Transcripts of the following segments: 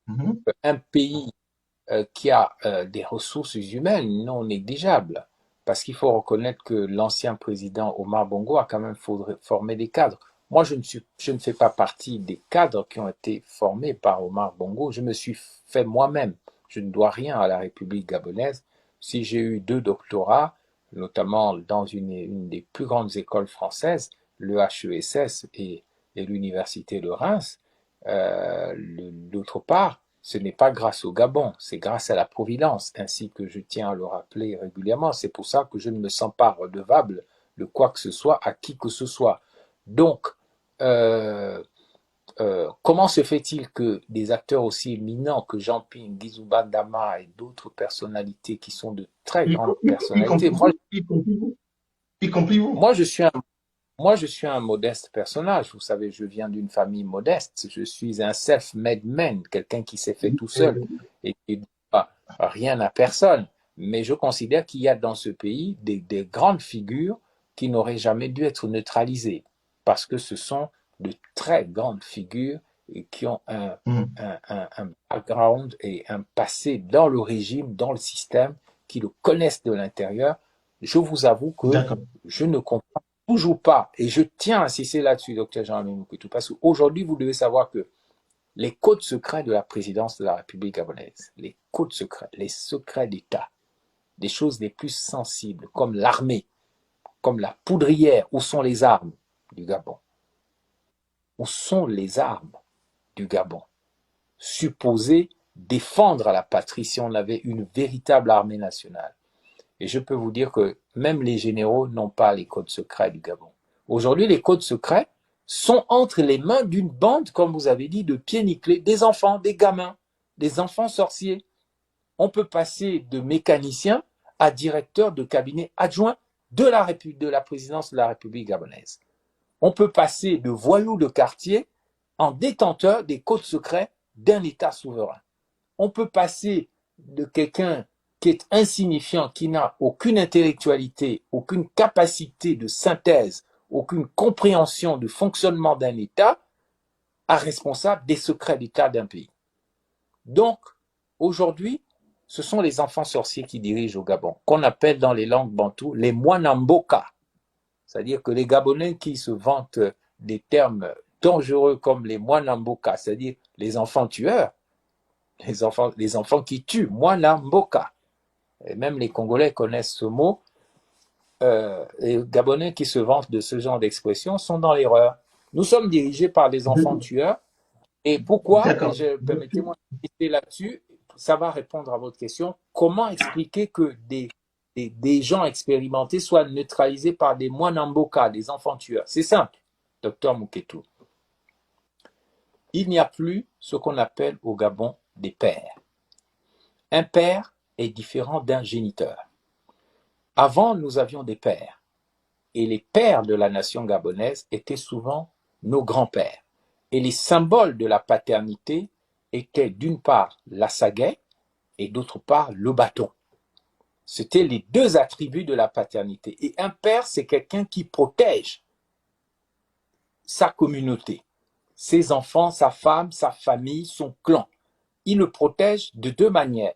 Mhm. Un pays qui a des ressources humaines non négligeables. Parce qu'il faut reconnaître que l'ancien président Omar Bongo a quand même formé des cadres. Moi, je ne fais pas partie des cadres qui ont été formés par Omar Bongo. Je me suis fait moi-même. Je ne dois rien à la République gabonaise. Si j'ai eu 2 doctorats, notamment dans une des plus grandes écoles françaises, le HESS et l'Université de Reims, d'autre part, ce n'est pas grâce au Gabon, c'est grâce à la Providence, ainsi que je tiens à le rappeler régulièrement. C'est pour ça que je ne me sens pas redevable de quoi que ce soit à qui que ce soit. Donc, euh, comment se fait-il que des acteurs aussi éminents que Jean-Ping, Guizouba Dama et d'autres personnalités qui sont de très Y, grandes y personnalités, compris vous, y compris vous, y compris vous. moi je suis un moi, je suis un modeste personnage. Vous savez, je viens d'une famille modeste. Je suis un self-made man, quelqu'un qui s'est fait tout seul et qui ne doit rien à personne. Mais je considère qu'il y a dans ce pays des grandes figures qui n'auraient jamais dû être neutralisées parce que ce sont de très grandes figures et qui ont Mhm. un background et un passé dans le régime, dans le système, qui le connaissent de l'intérieur. Je vous avoue que D'accord. je ne comprends toujours pas, et je tiens à insister là-dessus, docteur Jean-Louis Moukitou, parce qu'aujourd'hui, vous devez savoir que les codes secrets de la présidence de la République gabonaise, les codes secrets, les secrets d'État, des choses les plus sensibles, comme l'armée, comme la poudrière, où sont les armes du Gabon? Où sont les armes du Gabon? Supposées défendre la patrie si on avait une véritable armée nationale. Et je peux vous dire que même les généraux n'ont pas les codes secrets du Gabon. Aujourd'hui, les codes secrets sont entre les mains d'une bande, comme vous avez dit, de pieds nickelés, des enfants, des gamins, des enfants sorciers. On peut passer de mécanicien à directeur de cabinet adjoint de la présidence de la République gabonaise. On peut passer de voyou de quartier en détenteur des codes secrets d'un État souverain. On peut passer de quelqu'un qui est insignifiant, qui n'a aucune intellectualité, aucune capacité de synthèse, aucune compréhension du fonctionnement d'un État, à responsable des secrets d'État d'un pays. Donc, aujourd'hui, ce sont les enfants sorciers qui dirigent au Gabon, qu'on appelle dans les langues bantoues les Mwanamboka. C'est-à-dire que les Gabonais qui se vantent des termes dangereux comme les Mwanamboka, c'est-à-dire les enfants tueurs, les enfants qui tuent, Mwanamboka. Et même les Congolais connaissent ce mot. Les Gabonais qui se vantent de ce genre d'expression sont dans l'erreur. Nous sommes dirigés par des enfants tueurs. Et pourquoi? Et D'accord. permettez-moi d'insister là-dessus. Ça va répondre à votre question. Comment expliquer que des gens expérimentés soient neutralisés par des Mwanamboka, des enfants tueurs? C'est simple, docteur Muketu. Il n'y a plus ce qu'on appelle au Gabon des pères. Un père est différent d'un géniteur. Avant, nous avions des pères. Et les pères de la nation gabonaise étaient souvent nos grands-pères. Et les symboles de la paternité étaient d'une part la sagaie et d'autre part le bâton. C'était les deux attributs de la paternité. Et un père, c'est quelqu'un qui protège sa communauté, ses enfants, sa femme, sa famille, son clan. Il le protège de 2 manières.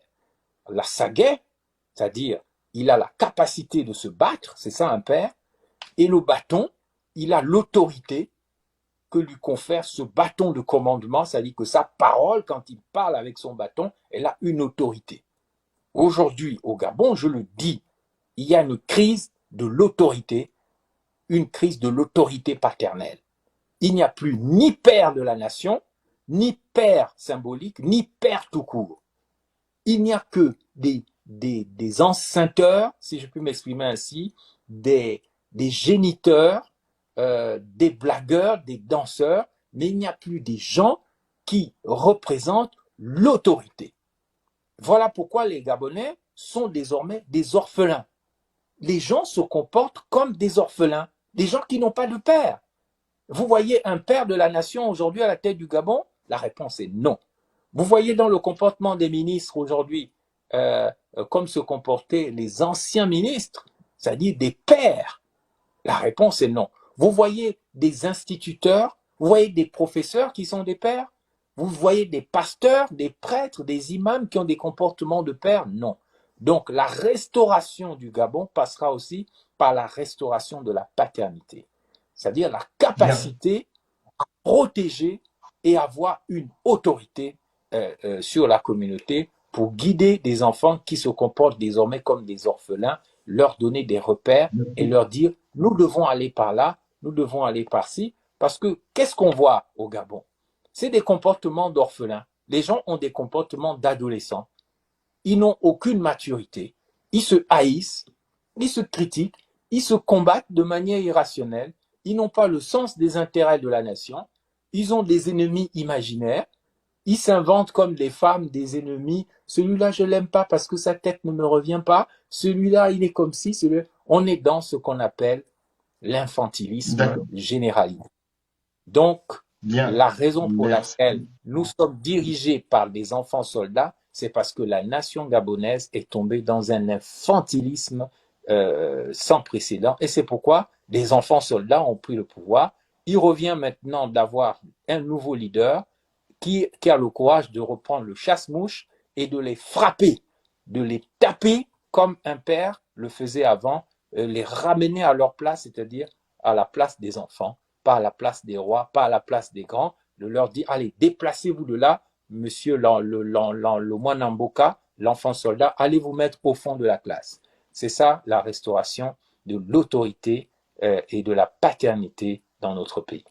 La sagaie, c'est-à-dire il a la capacité de se battre, c'est ça un père, et le bâton, il a l'autorité que lui confère ce bâton de commandement, c'est-à-dire que sa parole, quand il parle avec son bâton, elle a une autorité. Aujourd'hui, au Gabon, je le dis, il y a une crise de l'autorité, une crise de l'autorité paternelle. Il n'y a plus ni père de la nation, ni père symbolique, ni père tout court. Il n'y a que des enceinteur, si je puis m'exprimer ainsi, des géniteurs, des blagueurs, des danseurs, mais il n'y a plus des gens qui représentent l'autorité. Voilà pourquoi les Gabonais sont désormais des orphelins. Les gens se comportent comme des orphelins, des gens qui n'ont pas de père. Vous voyez un père de la nation aujourd'hui à la tête du Gabon? La réponse est non. Vous voyez dans le comportement des ministres aujourd'hui comme se comportaient les anciens ministres, c'est-à-dire des pères? La réponse est non. Vous voyez des instituteurs, vous voyez des professeurs qui sont des pères? Vous voyez des pasteurs, des prêtres, des imams qui ont des comportements de père? Non. Donc la restauration du Gabon passera aussi par la restauration de la paternité, c'est-à-dire la Bien. capacité à protéger et avoir une autorité sur la communauté pour guider des enfants qui se comportent désormais comme des orphelins, leur donner des repères et leur dire, nous devons aller par là, nous devons aller par-ci, parce que qu'est-ce qu'on voit au Gabon? C'est des comportements d'orphelins. Les gens ont des comportements d'adolescents. Ils n'ont aucune maturité. Ils se haïssent, ils se critiquent, ils se combattent de manière irrationnelle. Ils n'ont pas le sens des intérêts de la nation. Ils ont des ennemis imaginaires. Ils s'inventent comme des femmes des ennemis. Celui-là, je l'aime pas parce que sa tête ne me revient pas. Celui-là, il est comme si. On est dans ce qu'on appelle l'infantilisme D'accord. généralisé. Donc, Bien. la raison pour laquelle Merci. nous sommes dirigés par des enfants soldats, c'est parce que la nation gabonaise est tombée dans un infantilisme sans précédent. Et c'est pourquoi des enfants soldats ont pris le pouvoir. Il revient maintenant d'avoir un nouveau leader qui a le courage de reprendre le chasse-mouche et de les frapper, de les taper comme un père le faisait avant, les ramener à leur place, c'est-à-dire à la place des enfants, pas à la place des rois, pas à la place des grands, de leur dire, allez, déplacez-vous de là, monsieur le moine Mboka, l'enfant soldat, allez vous mettre au fond de la classe. C'est ça la restauration de l'autorité et de la paternité dans notre pays.